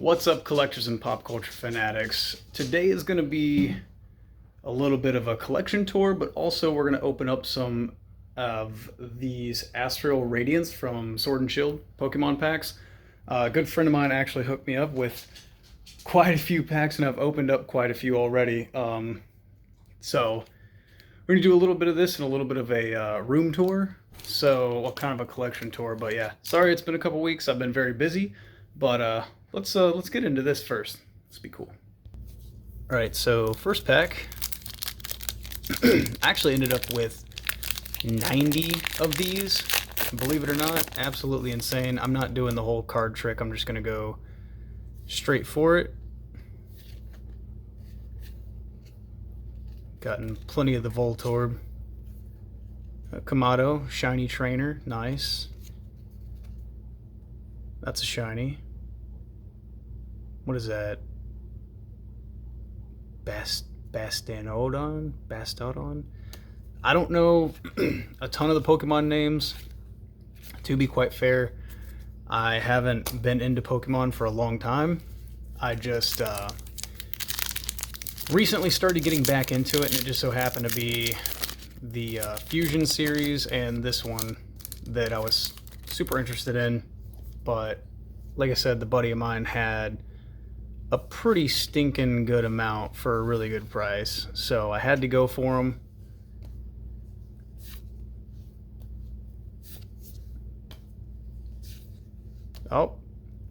What's up, collectors and pop culture fanatics? Today is going to be a little bit of a collection tour, but also we're going to open up some of these Astral Radiance from Sword and Shield Pokemon packs. A good friend of mine actually hooked me up with quite a few packs, and I've opened up quite a few already. So we're going to do a little bit of this and a little bit of a room tour. So kind of a collection tour, but yeah, sorry it's been a couple weeks. I've been very busy, but let's get into this first. Let's be cool. All right, so first pack. I actually ended up with 90 of these. Believe it or not, absolutely insane. I'm not doing the whole card trick. I'm just gonna go straight for it. Gotten plenty of the Voltorb. Kamado, shiny trainer, nice. That's a shiny. What is that? Bastodon? I don't know a ton of the Pokemon names. To be quite fair, I haven't been into Pokemon for a long time. I just recently started getting back into it, and it just so happened to be the Fusion series and this one that I was super interested in. But like I said, the buddy of mine had a pretty stinking good amount for a really good price, so I had to go for them. Oh,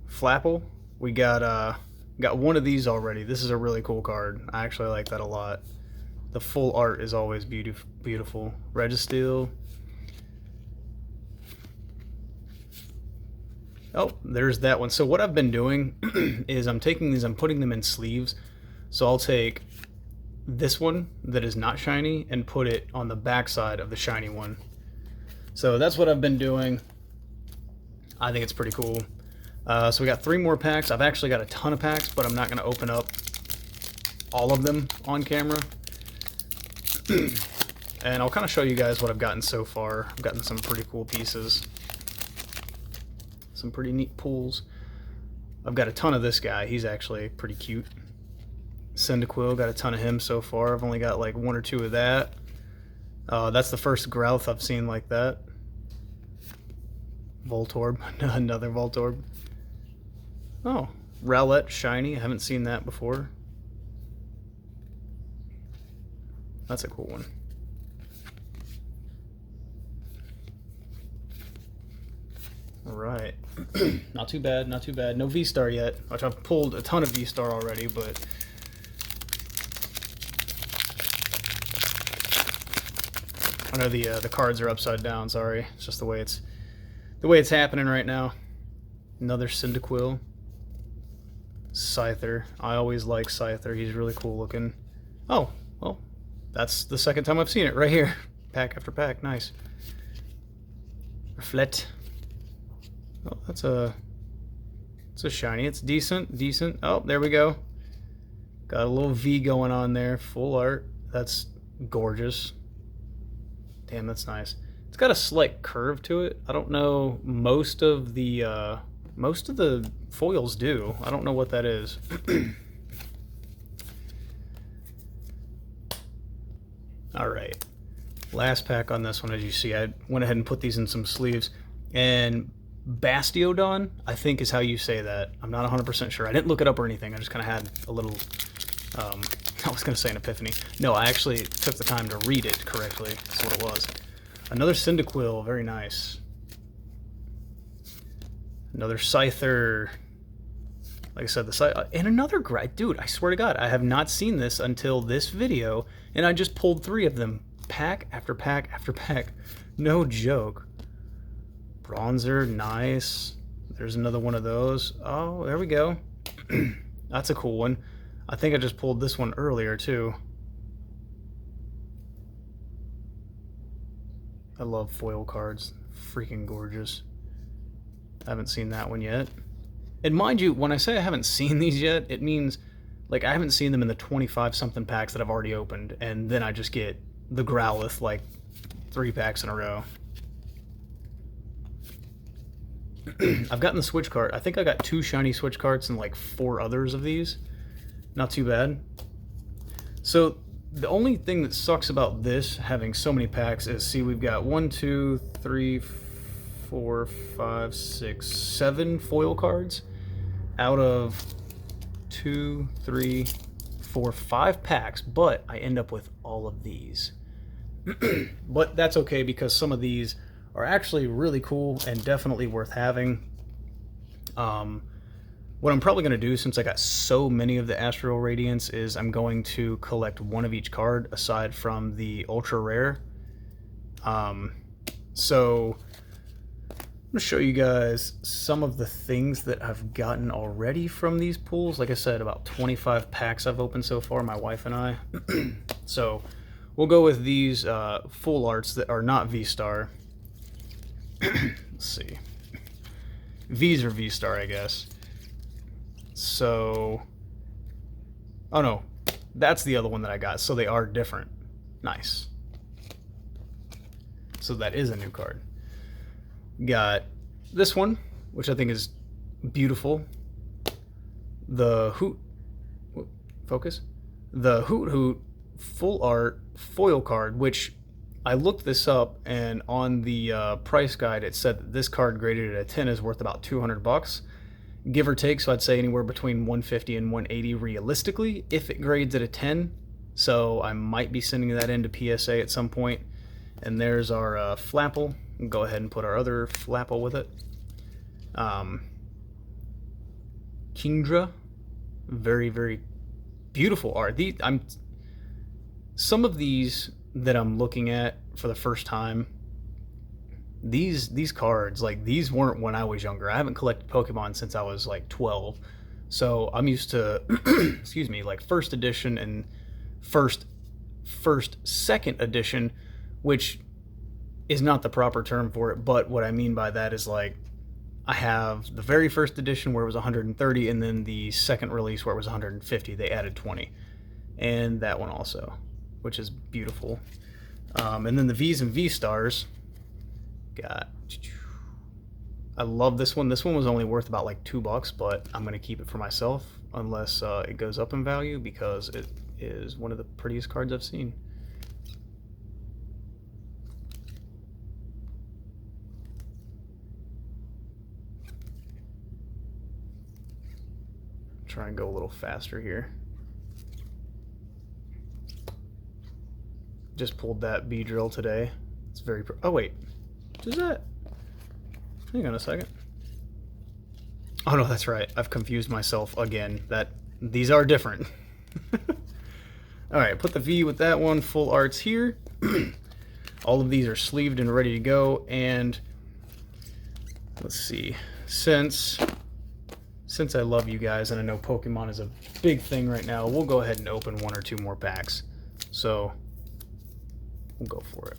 Flapple. We got one of these already. This is a really cool card. I actually like that a lot. The full art is always beautiful. Registeel. Oh, there's that one. So what I've been doing is I'm taking these, I'm putting them in sleeves. So I'll take this one that is not shiny and put it on the back side of the shiny one. So that's what I've been doing. I think it's pretty cool. So we got 3 more packs. I've actually got a ton of packs, but I'm not going to open up all of them on camera. And I'll kind of show you guys what I've gotten so far. I've gotten some pretty cool pieces. Some pretty neat pulls. I've got a ton of this guy. He's actually pretty cute. Cyndaquil, got a ton of him so far. I've only got like 1 or 2 of that. That's the first Growlithe I've seen like that. Voltorb, another Voltorb. Oh, Rowlet, shiny. I haven't seen that before. That's a cool one. Alright. Not too bad, not too bad. No V-Star yet, which I've pulled a ton of V-Star already, but I know the cards are upside down, sorry. It's just the way it's happening right now. Another Cyndaquil. Scyther. I always like Scyther. He's really cool looking. Oh, well, that's the second time I've seen it right here. Pack after pack, nice. Reflet. Oh, it's a shiny. It's decent. Oh, there we go. Got a little V going on there. Full art. That's gorgeous. Damn, that's nice. It's got a slight curve to it. I don't know. Most of the foils do. I don't know what that is. All right. Last pack on this one, as you see, I went ahead and put these in some sleeves. And Bastiodon, I think is how you say that. I'm not 100% sure. I didn't look it up or anything. I just kind of had a little, I was going to say an epiphany. No, I actually took the time to read it correctly. That's what it was. Another Cyndaquil, very nice. Another Scyther. Like I said, and another dude, I swear to God, I have not seen this until this video, and I just pulled 3 of them. Pack after pack after pack. No joke. Bronzer, nice. There's another one of those. Oh, there we go. That's a cool one. I think I just pulled this one earlier, too. I love foil cards. Freaking gorgeous. I haven't seen that one yet. And mind you, when I say I haven't seen these yet, it means like I haven't seen them in the 25-something packs that I've already opened, and then I just get the Growlithe like 3 packs in a row. I've gotten the switch card. I think I got 2 shiny switch cards and like 4 others of these. Not too bad. So the only thing that sucks about this having so many packs is, see, we've got 1, 2, 3, 4, 5, 6, 7 foil cards out of 2, 3, 4, 5 packs, but I end up with all of these. But that's okay, because some of these are actually really cool and definitely worth having. What I'm probably going to do, since I got so many of the Astral Radiance, is I'm going to collect one of each card aside from the ultra rare. So I'm going to show you guys some of the things that I've gotten already from these pools. Like I said, about 25 packs I've opened so far, my wife and I. So we'll go with these full arts that are not V-Star. Let's see. V's are V-Star, I guess. So, oh no, that's the other one that I got. So they are different. Nice. So that is a new card. Got this one, which I think is beautiful. The Hoot, focus. The Hoot Hoot full art foil card, which I looked this up, and on the price guide it said that this card graded at a 10 is worth about 200 bucks. Give or take, so I'd say anywhere between 150 and 180 realistically if it grades at a 10. So I might be sending that into PSA at some point. And there's our Flapple. We'll go ahead and put our other Flapple with it. Kingdra, very, very beautiful art. Some of these that I'm looking at for the first time, these cards, like, these weren't when I was younger. I haven't collected Pokemon since I was like 12, so I'm used to excuse me, like first edition and second edition, which is not the proper term for it, but what I mean by that is, like, I have the very first edition where it was 130, and then the second release where it was 150. They added 20, and that one also, which is beautiful. And then the V's and V-Stars. I love this one. This one was only worth about like $2, but I'm going to keep it for myself unless it goes up in value, because it is one of the prettiest cards I've seen. Try and go a little faster here. Just pulled that Beedrill today. It's very oh wait, what is that? Hang on a second. Oh no, that's right. I've confused myself again. These are different. Alright, put the V with that one. Full arts here. All of these are sleeved and ready to go. And let's see. Since I love you guys and I know Pokemon is a big thing right now, we'll go ahead and open 1 or 2 more packs. So we'll go for it.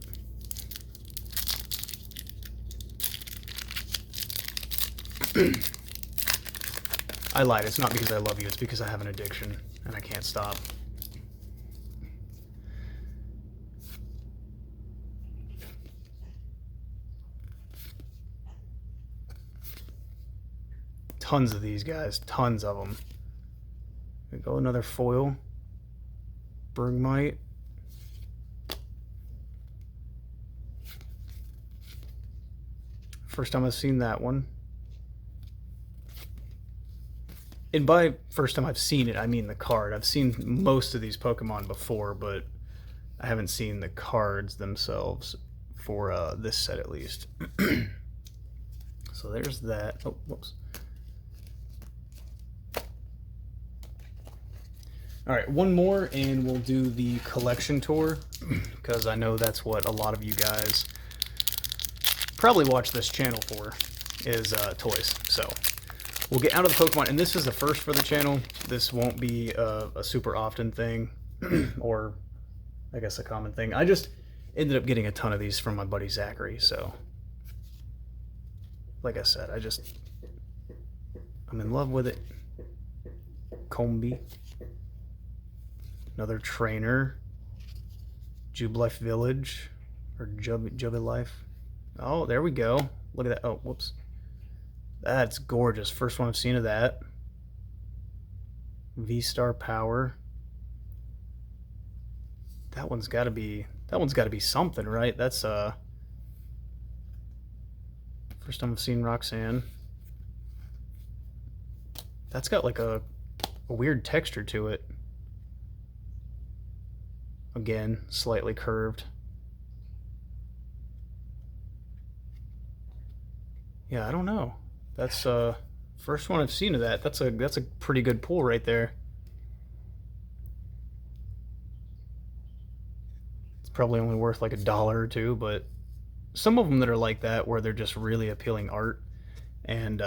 I lied. It's not because I love you. It's because I have an addiction and I can't stop. Tons of these guys. Tons of them. There we go. Another foil. Bergmite. First time I've seen that one. And by first time I've seen it, I mean the card. I've seen most of these Pokemon before, but I haven't seen the cards themselves for this set at least. So there's that. Oh, whoops. Alright, one more and we'll do the collection tour, because I know that's what a lot of you guys probably watch this channel for, is toys. So we'll get out of the Pokemon, and this is the first for the channel. This won't be a super often thing, or I guess a common thing. I just ended up getting a ton of these from my buddy Zachary, so like I said, I'm in love with it. Combee. Another trainer. Jubilife Village, or Jubilife. Oh, there we go. Look at that. Oh, whoops. That's gorgeous. First one I've seen of that. V-Star Power. That one's got to be something, right? That's first time I've seen Roxanne. That's got like a weird texture to it. Again, slightly curved. Yeah, I don't know. That's first one I've seen of that. That's a pretty good pull right there. It's probably only worth like $1 or $2, but some of them that are like that, where they're just really appealing art, and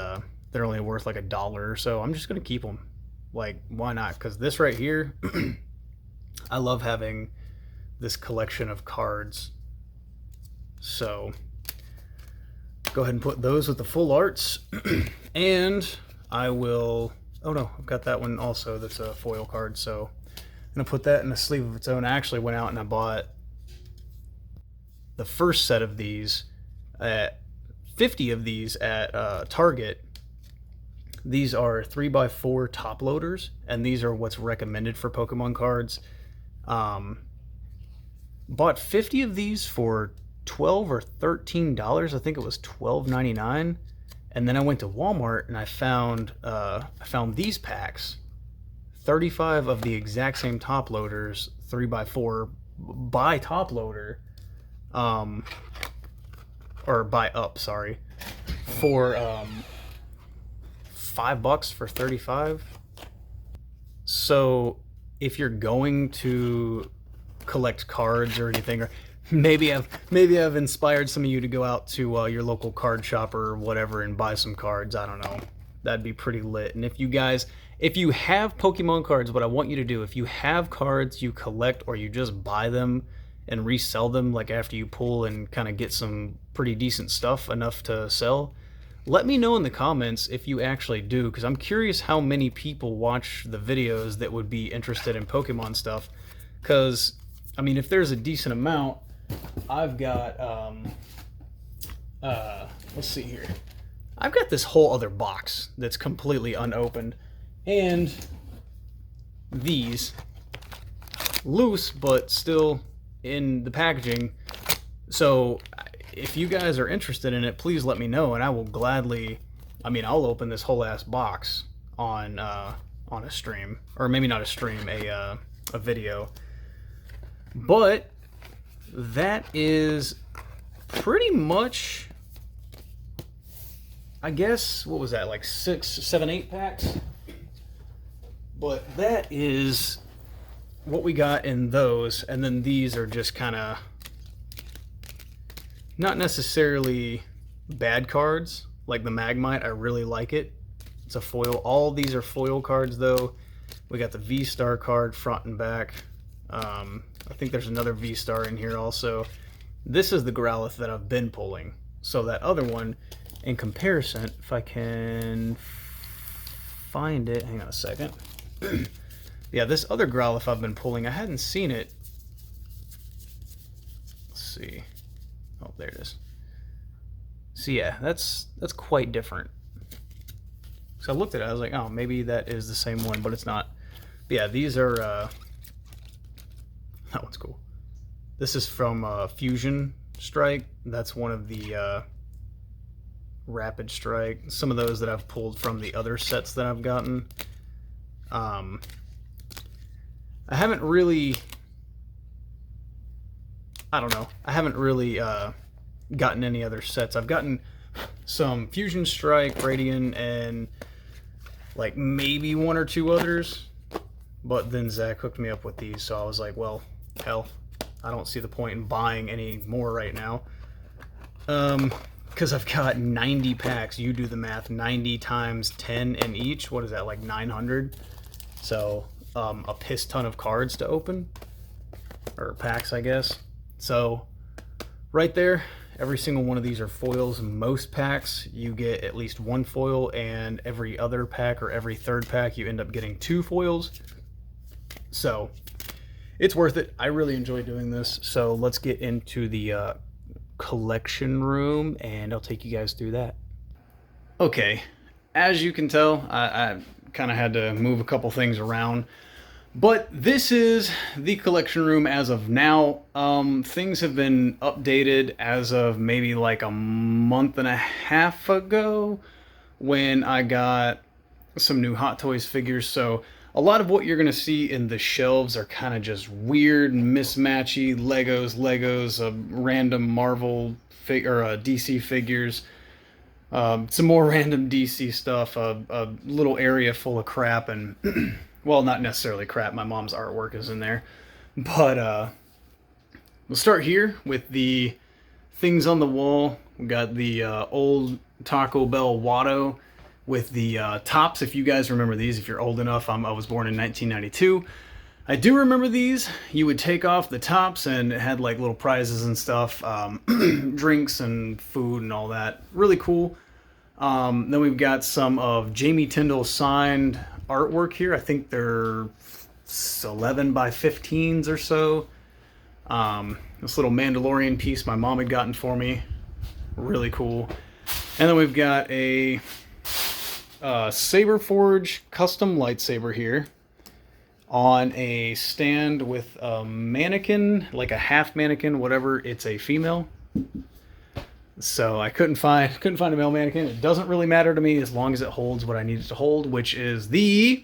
they're only worth like $1 or so, I'm just gonna keep them. Like, why not? Because this right here, I love having this collection of cards. So go ahead and put those with the full arts. And I will, oh no, I've got that one also that's a foil card, so I'm gonna put that in a sleeve of its own. I actually went out and I bought the first set of these, 50 of these at Target. These are 3x4 top loaders, and these are what's recommended for Pokemon cards. Bought 50 of these for $12 or $13. I think it was $12.99. And then I went to Walmart and I found these packs, 35 of the exact same top loaders, 3x4 by top loader, or buy up, sorry, for $5 for 35. So if you're going to collect cards or anything, or maybe I've inspired some of you to go out to your local card shop or whatever and buy some cards. I don't know. That'd be pretty lit. And if you have Pokemon cards, what I want you to do, if you have cards you collect or you just buy them and resell them, like after you pull and kind of get some pretty decent stuff enough to sell, let me know in the comments if you actually do, because I'm curious how many people watch the videos that would be interested in Pokemon stuff. Because, I mean, if there's a decent amount, I've got, let's see here. I've got this whole other box that's completely unopened, and these, loose but still in the packaging. So if you guys are interested in it, please let me know, and I will gladly, I mean, I'll open this whole ass box on a stream, or maybe not a stream, a video. But that is pretty much, I guess, what was that, like 6, 7, 8 packs? But that is what we got in those, and then these are just kind of not necessarily bad cards. Like the Magmite, I really like it. It's a foil. All these are foil cards though. We got the V-Star card front and back. I think there's another V-Star in here also. This is the Growlithe that I've been pulling. So that other one, in comparison, if I can find it, hang on a second. Yeah, this other Growlithe I've been pulling, I hadn't seen it. Let's see. Oh, there it is. So yeah, that's quite different. So I looked at it, I was like, oh, maybe that is the same one, but it's not. But yeah, these are, that one's cool. This is from Fusion Strike. That's one of the Rapid Strike. Some of those that I've pulled from the other sets that I've gotten. I haven't really, I don't know, I haven't really gotten any other sets. I've gotten some Fusion Strike, Radiant, and like maybe 1 or 2 others, but then Zach hooked me up with these, so I was like, well, hell, I don't see the point in buying any more right now, because I've got 90 packs. You do the math, 90 times 10 in each, what is that, like 900? So a piss ton of cards to open, or packs, I guess. So right there, every single one of these are foils. Most packs you get at least 1 foil, and every other pack or every third pack you end up getting 2 foils. So it's worth it. I really enjoy doing this. So let's get into the collection room, and I'll take you guys through that. Okay, as you can tell, I kind of had to move a couple things around. But this is the collection room as of now. Things have been updated as of maybe like a month and a half ago when I got some new Hot Toys figures. So a lot of what you're going to see in the shelves are kind of just weird, mismatchy Legos, random Marvel or DC figures. Some more random DC stuff, a little area full of crap, and well, not necessarily crap. My mom's artwork is in there, but we'll start here with the things on the wall. We got the old Taco Bell Watto with the tops. If you guys remember these, if you're old enough, I was born in 1992. I do remember these. You would take off the tops and it had like little prizes and stuff, drinks and food and all that. Really cool. Then we've got some of Jamie Tyndall signed artwork here. I think they're 11 by 15s or so. This little Mandalorian piece my mom had gotten for me. Really cool. And then we've got a Saberforge custom lightsaber here on a stand with a mannequin, like a half mannequin, whatever. It's a female. So I couldn't find a male mannequin. It doesn't really matter to me as long as it holds what I need it to hold, which is the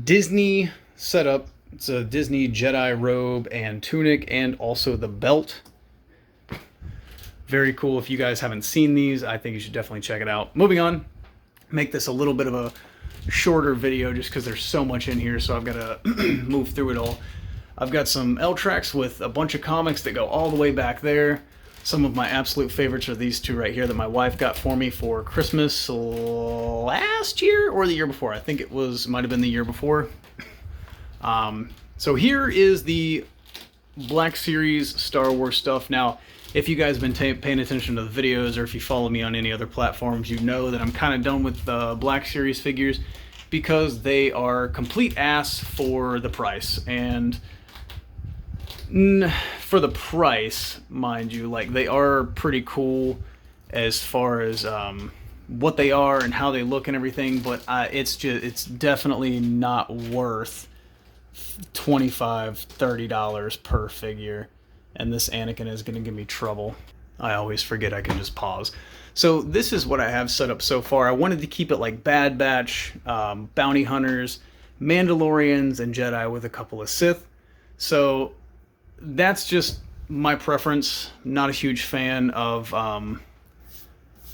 Disney setup. It's a Disney Jedi robe and tunic and also the belt. Very cool. If you guys haven't seen these, I think you should definitely check it out. Moving on, make this a little bit of a shorter video just because there's so much in here, so I've got to move through it all. I've got some L-Tracks with a bunch of comics that go all the way back there. Some of my absolute favorites are these two right here that my wife got for me for Christmas last year or the year before. I think might have been the year before. So here is the Black Series Star Wars stuff. Now, if you guys have been paying attention to the videos or if you follow me on any other platforms, you know that I'm kind of done with the Black Series figures because they are complete ass for the price. And for the price, mind you, like they are pretty cool as far as what they are and how they look and everything, but it's definitely not worth $25-30 per figure. And this Anakin is going to give me trouble. I always forget I can just pause. So this is what I have set up so far. I wanted to keep it like Bad Batch, Bounty Hunters, Mandalorians, and Jedi with a couple of Sith. So that's just my preference. Not a huge fan of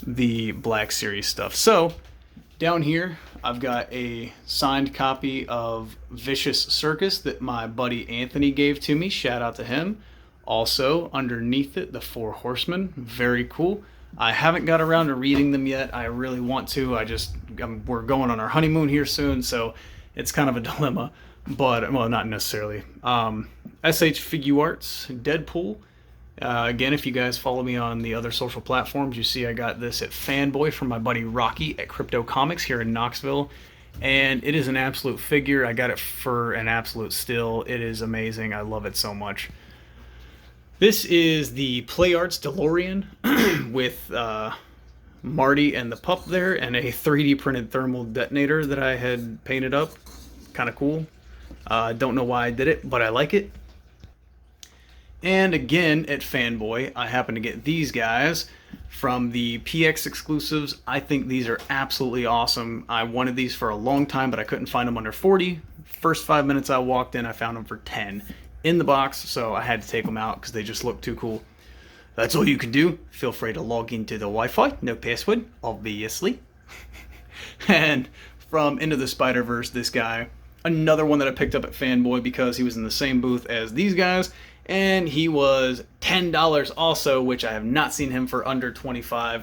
the Black Series stuff. So down here, I've got a signed copy of Vicious Circus that my buddy Anthony gave to me. Shout out to him. Also, underneath it, the Four Horsemen. Very cool. I haven't got around to reading them yet. I really want to. We're going on our honeymoon here soon, so it's kind of a dilemma. But, well, not necessarily. SH Figuarts, Deadpool. Again, if you guys follow me on the other social platforms, you see I got this at Fanboy from my buddy Rocky at Crypto Comics here in Knoxville. And it is an absolute figure. I got it for an absolute steal. It is amazing. I love it so much. This is the Play Arts DeLorean with Marty and the pup there and a 3D printed thermal detonator that I had painted up. Kind of cool. Don't know why I did it, but I like it. And again, at Fanboy, I happen to get these guys from the PX exclusives. I think these are absolutely awesome. I wanted these for a long time, but I couldn't find them under 40. First 5 minutes I walked in, I found them for 10 in the box, so I had to take them out because they just look too cool. That's all you can do. Feel free to log into the Wi-Fi. No password, obviously. And from Into the Spider-Verse, this guy, another one that I picked up at Fanboy because he was in the same booth as these guys, and he was $10 also, which I have not seen him for under $25,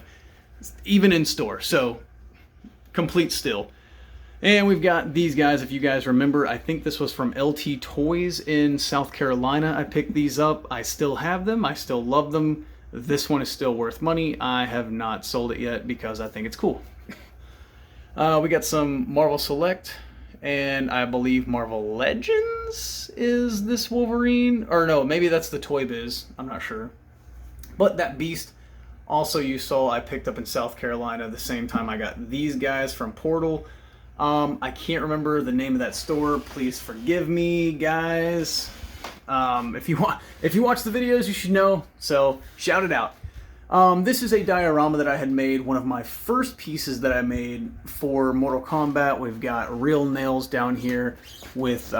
even in store. So, complete steal. And we've got these guys, if you guys remember, I think this was from LT Toys in South Carolina. I picked these up. I still have them. I still love them. This one is still worth money. I have not sold it yet because I think it's cool. We got some Marvel Select, and I believe Marvel Legends is this Wolverine. Or no, maybe that's the Toy Biz. I'm not sure. But that beast, Also, you saw I picked up in South Carolina the same time I got these guys from Portal. I can't remember the name of that store. Please forgive me, guys. If you watch the videos, you should know. So shout it out. This is a diorama that I had made, one of my first pieces that I made for Mortal Kombat. We've got real nails down here with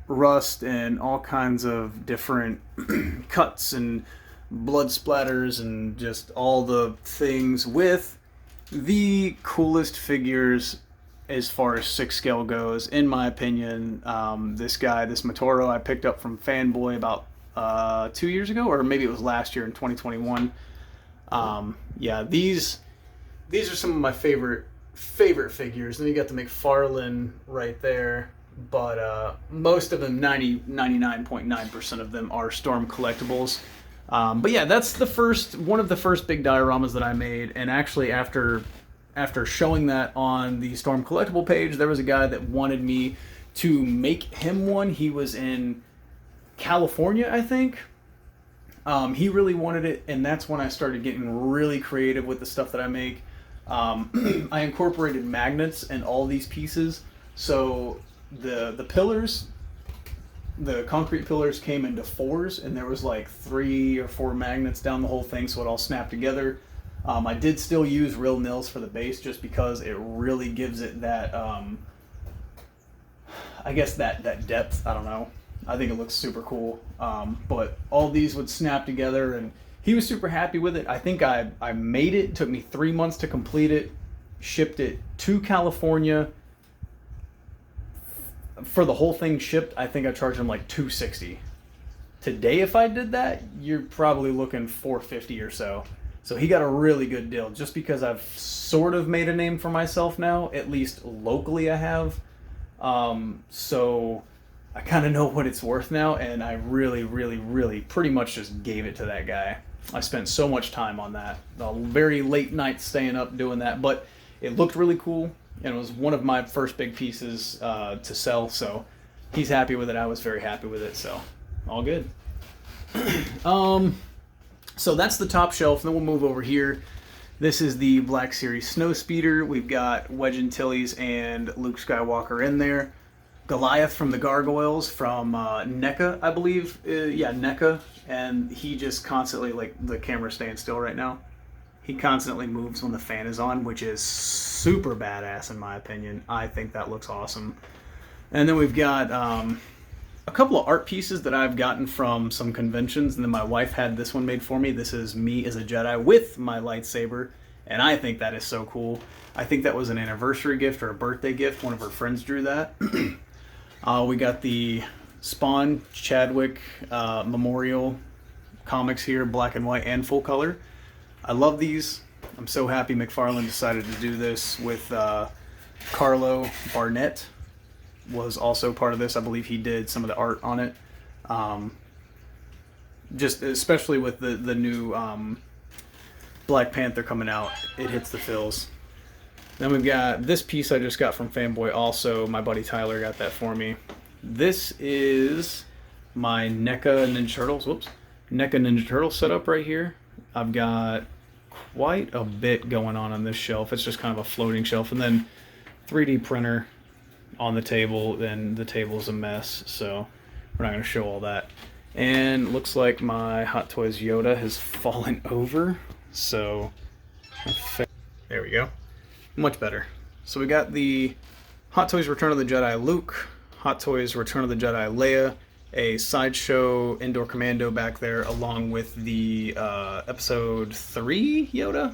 rust and all kinds of different cuts and blood splatters and just all the things, with the coolest figures as far as 6 scale goes, in my opinion. This Motoro, I picked up from Fanboy about 2 years ago, or maybe it was last year in 2021. Yeah, these are some of my favorite figures. Then you got the McFarlane right there, but most of them, 99.9% of them, are Storm collectibles. But yeah, that's one of the first big dioramas that I made. And actually, after showing that on the Storm collectible page, there was a guy that wanted me to make him one. He was in California, I think. He really wanted it, and that's when I started getting really creative with the stuff that I make. I incorporated magnets in all these pieces. So the pillars, the concrete pillars, came into 4s, and there was like 3 or 4 magnets down the whole thing, so it all snapped together. I did still use real nails for the base, just because it really gives it that, I guess that depth. I don't know. I think it looks super cool. But all these would snap together, and he was super happy with it. I think I made it. It took me 3 months to complete it. Shipped it to California. For the whole thing shipped, I think I charged him like $260. Today, if I did that, you're probably looking $450 or so. So he got a really good deal, just because I've sort of made a name for myself now, at least locally I have. So I kind of know what it's worth now, and I really, really, really pretty much just gave it to that guy. I spent so much time on that. A very late night staying up doing that, but it looked really cool, and it was one of my first big pieces to sell, so he's happy with it. I was very happy with it, so all good. So that's the top shelf, and then we'll move over here. This is the Black Series Snowspeeder. We've got Wedge Antilles and Luke Skywalker in there. Goliath from the Gargoyles from NECA, I believe. Yeah, NECA. And he just constantly, like, the camera's staying still right now. He constantly moves when the fan is on, which is super badass in my opinion. I think that looks awesome. And then we've got a couple of art pieces that I've gotten from some conventions, and then my wife had this one made for me. This is me as a Jedi with my lightsaber, and I think that is so cool. I think that was an anniversary gift or a birthday gift. One of her friends drew that. We got the Spawn Chadwick Memorial comics here, black and white and full color. I love these. I'm so happy McFarlane decided to do this with Carlo Barnett was also part of this. I believe he did some of the art on it. Just especially with the new Black Panther coming out, it hits the feels. Then we've got this piece I just got from Fanboy also. My buddy Tyler got that for me. This is my NECA Ninja Turtles. Whoops. NECA Ninja Turtle setup right here. I've got quite a bit going on this shelf. It's just kind of a floating shelf. And then 3D printer on the table. Then the table's a mess, so we're not going to show all that. And looks like my Hot Toys Yoda has fallen over. So there we go. Much better. So we got the Hot Toys Return of the Jedi Luke, Hot Toys Return of the Jedi Leia, a Sideshow Indoor Commando back there, along with the Episode 3 Yoda.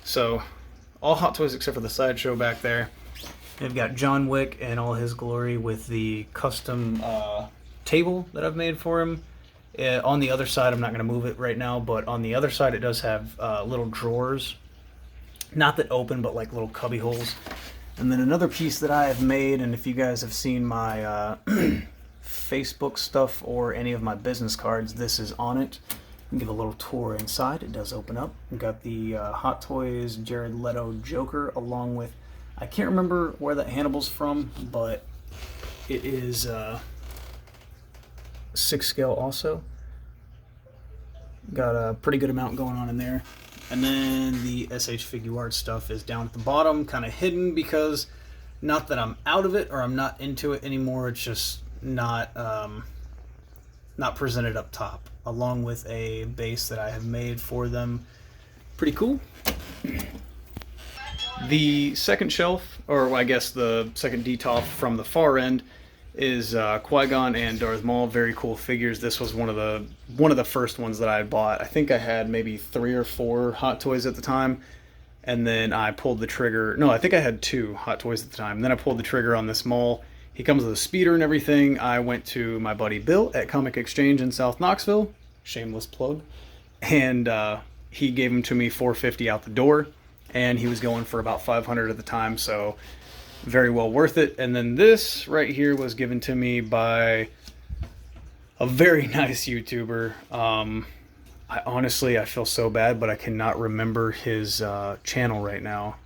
So all Hot Toys except for the Sideshow back there. They've got John Wick and all his glory with the custom table that I've made for him. On the other side, I'm not going to move it right now, but on the other side it does have little drawers. Not that open, but like little cubby holes. And then another piece that I have made, and if you guys have seen my Facebook stuff or any of my business cards, this is on it. I'll give a little tour inside. It does open up. We've got the Hot Toys Jared Leto Joker, along with, I can't remember where that Hannibal's from, but it is 6 scale also. Got a pretty good amount going on in there. And then the SH Figuarts stuff is down at the bottom, kind of hidden because not that I'm out of it or I'm not into it anymore. It's just not presented up top, along with a base that I have made for them. Pretty cool. The second shelf, or I guess the second DTOF from the far end, is Qui-Gon and Darth Maul. Very cool figures. This was one of the first ones that I had bought. I think I had maybe 3 or 4 Hot Toys at the time, and then I pulled the trigger. No, I think I had 2 Hot Toys at the time. And then I pulled the trigger on this Maul. He comes with a speeder and everything. I went to my buddy Bill at Comic Exchange in South Knoxville. Shameless plug. And he gave him to me $450 out the door, and he was going for about $500 at the time, so very well worth it. And then this right here was given to me by a very nice YouTuber. I feel so bad, but I cannot remember his channel right now.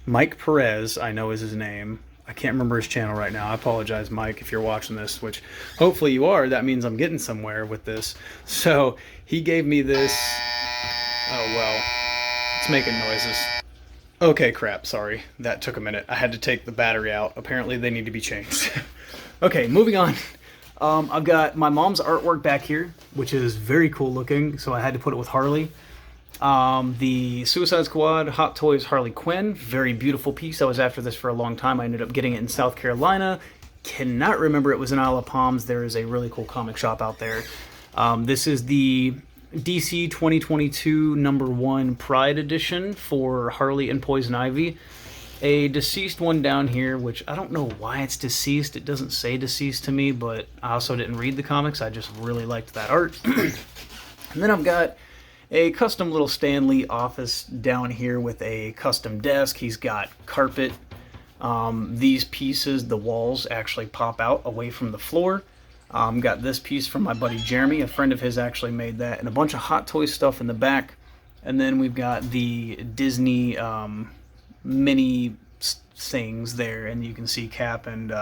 Mike Perez, I know is his name. I can't remember his channel right now. I apologize, Mike, if you're watching this, which hopefully you are. That means I'm getting somewhere with this. So he gave me this. Oh, well, it's making noises. Okay, crap, sorry. That took a minute. I had to take the battery out. Apparently they need to be changed. Okay, moving on. I've got my mom's artwork back here, which is very cool looking, so I had to put it with Harley. The Suicide Squad Hot Toys Harley Quinn, very beautiful piece. I was after this for a long time. I ended up getting it in South Carolina. Cannot remember it was in Isle of Palms. There is a really cool comic shop out there. This is the DC 2022 #1 Pride Edition for Harley and Poison Ivy. A deceased one down here, which I don't know why it's deceased. It doesn't say deceased to me, but I also didn't read the comics. I just really liked that art. And then I've got a custom little Stan Lee office down here with a custom desk. He's got carpet. These pieces, the walls actually pop out away from the floor. Got this piece from my buddy Jeremy. A friend of his actually made that. And a bunch of Hot Toys stuff in the back. And then we've got the Disney mini things there. And you can see Cap and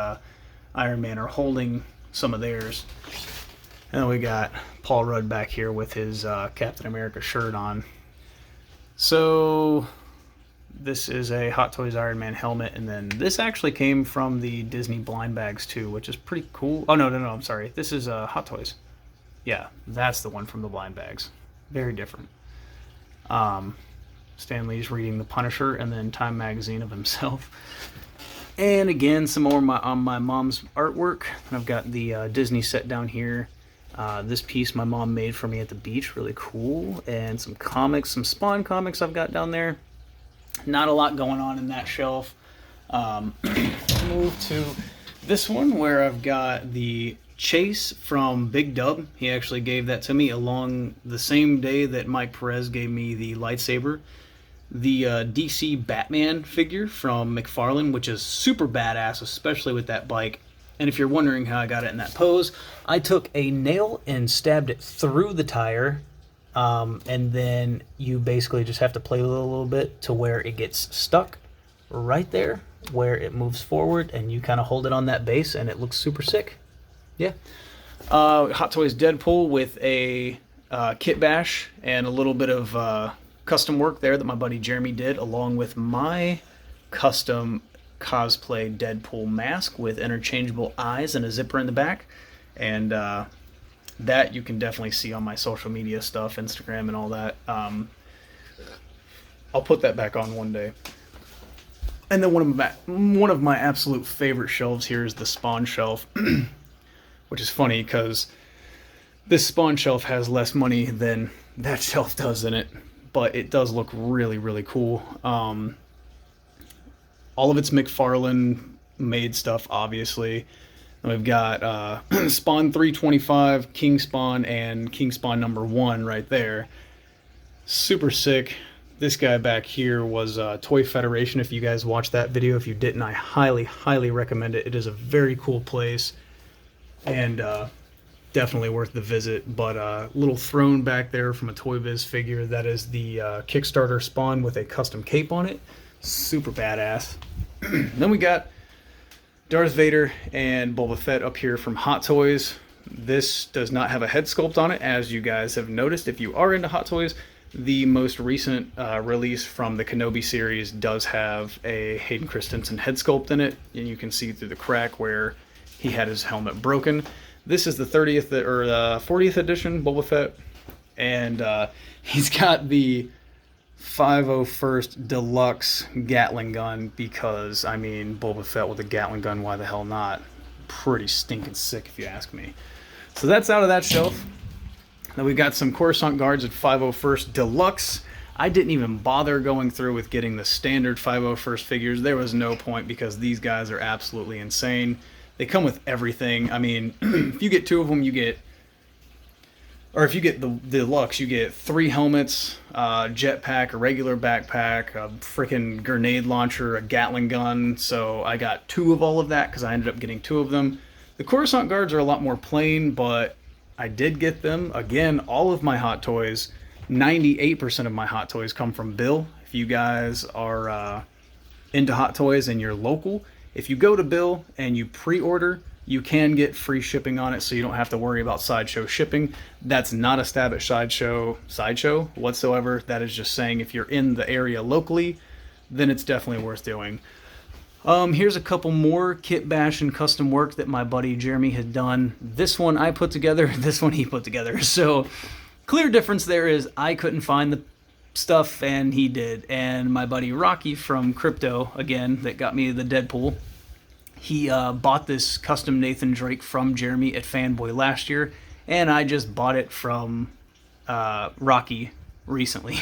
Iron Man are holding some of theirs. And then we got Paul Rudd back here with his Captain America shirt on. So this is a Hot Toys Iron Man helmet, and then this actually came from the Disney blind bags too, which is pretty cool. Oh, no, I'm sorry. This is Hot Toys. Yeah, that's the one from the blind bags. Very different. Stan Lee's reading The Punisher and then Time Magazine of himself. And again, some more on my mom's artwork. And I've got the Disney set down here. This piece my mom made for me at the beach, really cool. And some comics, some Spawn comics I've got down there. Not a lot going on in that shelf. Move to this one where I've got the Chase from Big Dub. He actually gave that to me along the same day that Mike Perez gave me the lightsaber. The DC Batman figure from McFarlane, which is super badass, especially with that bike. And if you're wondering how I got it in that pose, I took a nail and stabbed it through the tire, and then you basically just have to play with it a little bit to where it gets stuck right there, where it moves forward, and you kind of hold it on that base, and it looks super sick. Yeah. Hot Toys Deadpool with a kit bash and a little bit of custom work there that my buddy Jeremy did, along with my custom cosplay Deadpool mask with interchangeable eyes and a zipper in the back. And that you can definitely see on my social media stuff, Instagram and all that. I'll put that back on one day. And then one of my absolute favorite shelves here is the Spawn shelf, which is funny because this Spawn shelf has less money than that shelf does in it, but it does look really, really cool. All of it's McFarlane made stuff, obviously. And we've got Spawn 325, King Spawn, and King Spawn #1 right there. Super sick. This guy back here was Toy Federation. If you guys watched that video, if you didn't, I highly, highly recommend it. It is a very cool place and definitely worth the visit. But a little throne back there from a Toy Biz figure. That is the Kickstarter Spawn with a custom cape on it. Super badass. Then we got Darth Vader and Boba Fett up here from Hot Toys. This does not have a head sculpt on it, as you guys have noticed. If you are into Hot Toys, the most recent release from the Kenobi series does have a Hayden Christensen head sculpt in it, and you can see through the crack where he had his helmet broken. This is the 30th or 40th edition Boba Fett, and he's got the 501st Deluxe Gatling gun because, I mean, Boba Fett with a Gatling gun, why the hell not? Pretty stinking sick if you ask me. So that's out of that shelf. Then we got some Coruscant Guards at 501st Deluxe. I didn't even bother going through with getting the standard 501st figures. There was no point because these guys are absolutely insane. They come with everything. I mean, if you get 2 of them, you get... Or if you get the deluxe, you get 3 helmets, jetpack, a regular backpack, a freaking grenade launcher, a Gatling gun. So I got 2 of all of that because I ended up getting 2 of them. The Coruscant Guards are a lot more plain, but I did get them. Again, all of my Hot Toys, 98% of my Hot Toys come from Bill. If you guys are into Hot Toys and you're local, if you go to Bill and you pre-order, you can get free shipping on it, so you don't have to worry about Sideshow shipping. That's not a stab at Sideshow whatsoever. That is just saying if you're in the area locally, then it's definitely worth doing. Here's a couple more kit bash and custom work that my buddy Jeremy had done. This one I put together, this one he put together. So clear difference there is I couldn't find the stuff and he did. And my buddy Rocky from Crypto, again, that got me the Deadpool, he bought this custom Nathan Drake from Jeremy at Fanboy last year, and I just bought it from Rocky recently.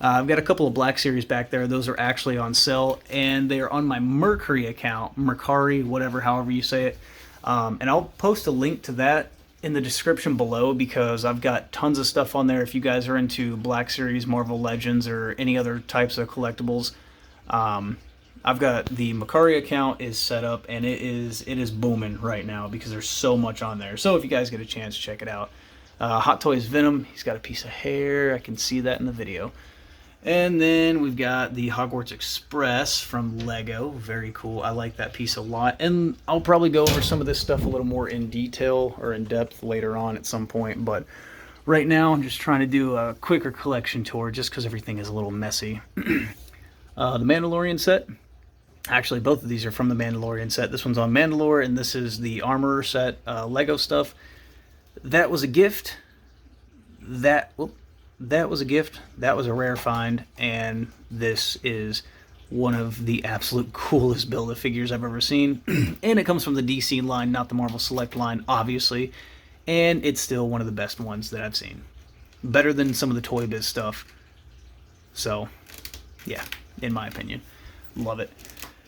I've got a couple of Black Series back there. Those are actually on sale, and they are on my Mercury account, Mercari, whatever, however you say it. And I'll post a link to that in the description below because I've got tons of stuff on there if you guys are into Black Series, Marvel Legends, or any other types of collectibles. I've got the Mercari account is set up, and it is booming right now because there's so much on there. So if you guys get a chance, check it out. Hot Toys Venom, he's got a piece of hair. I can see that in the video. And then we've got the Hogwarts Express from Lego. Very cool. I like that piece a lot. And I'll probably go over some of this stuff a little more in detail or in depth later on at some point. But right now, I'm just trying to do a quicker collection tour just because everything is a little messy. The Mandalorian set. Actually, both of these are from the Mandalorian set. This one's on Mandalore, and this is the Armorer set Lego stuff. That was a gift. That was a gift. That was a rare find, and this is one of the absolute coolest Build-A-Figures I've ever seen. And it comes from the DC line, not the Marvel Select line, obviously. And it's still one of the best ones that I've seen. Better than some of the Toy Biz stuff. So, yeah, in my opinion. Love it.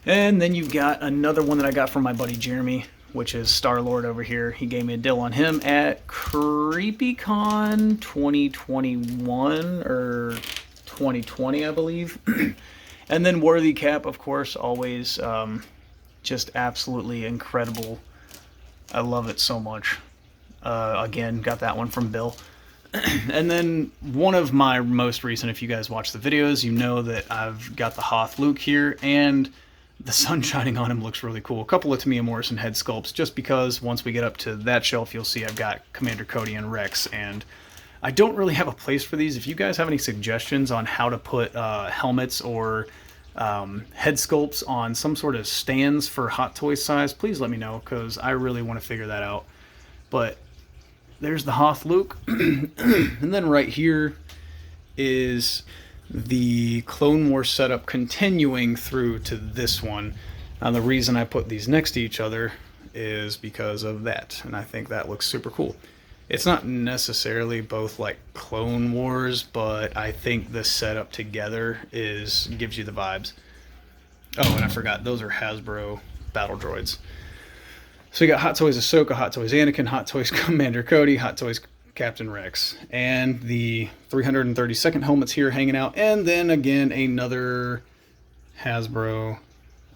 And then you've got another one that I got from my buddy Jeremy, which is Star-Lord over here. He gave me a deal on him at CreepyCon 2021 or 2020, I believe. And then Worthy Cap, of course, always just absolutely incredible. I love it so much. Again, got that one from Bill. And then one of my most recent, if you guys watch the videos, you know that I've got the Hoth Luke here, and the sun shining on him looks really cool. A couple of Tamia Morrison head sculpts, just because once we get up to that shelf, you'll see I've got Commander Cody and Rex, and I don't really have a place for these. If you guys have any suggestions on how to put helmets or head sculpts on some sort of stands for Hot Toys size, please let me know, because I really want to figure that out. But there's the Hoth Luke. And then right here is the Clone Wars setup continuing through to this one. Now the reason I put these next to each other is because of that, and I think that looks super cool. It's not necessarily both like Clone Wars, but I think the setup together gives you the vibes. Oh, and I forgot, those are Hasbro battle droids. So you got Hot Toys Ahsoka, Hot Toys Anakin, Hot Toys Commander Cody, Hot Toys Captain Rex, and the 332nd helmets here hanging out, and then again another Hasbro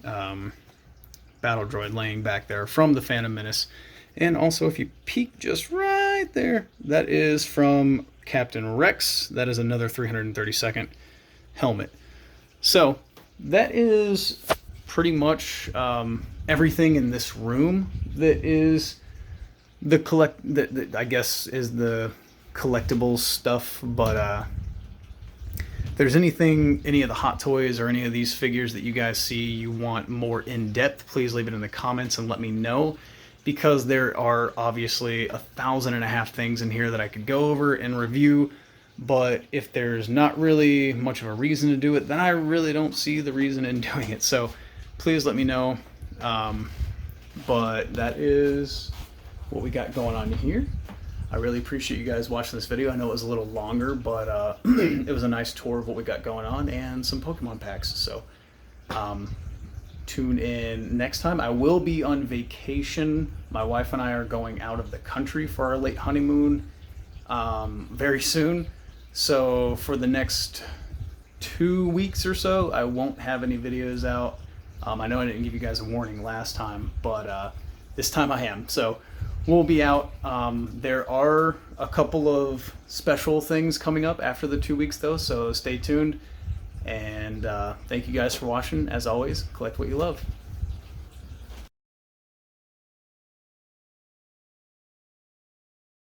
battle droid laying back there from the Phantom Menace. And also, if you peek just right there, that is from Captain Rex. That is another 332nd helmet. So that is pretty much everything in this room that is I guess is the collectibles stuff, but if there's any of the Hot Toys or any of these figures that you guys see you want more in depth, please leave it in the comments and let me know, because there are obviously 1,500 things in here that I could go over and review. But if there's not really much of a reason to do it, then I really don't see the reason in doing it. So please let me know. But that is what we got going on here. I really appreciate you guys watching this video. I know it was a little longer, but it was a nice tour of what we got going on and some Pokemon packs. So tune in next time. I will be on vacation. My wife and I are going out of the country for our late honeymoon very soon. So for the next 2 weeks or so, I won't have any videos out. I know I didn't give you guys a warning last time, but this time I am. So we'll be out. There are a couple of special things coming up after the 2 weeks though, so stay tuned. And thank you guys for watching. As always, collect what you love.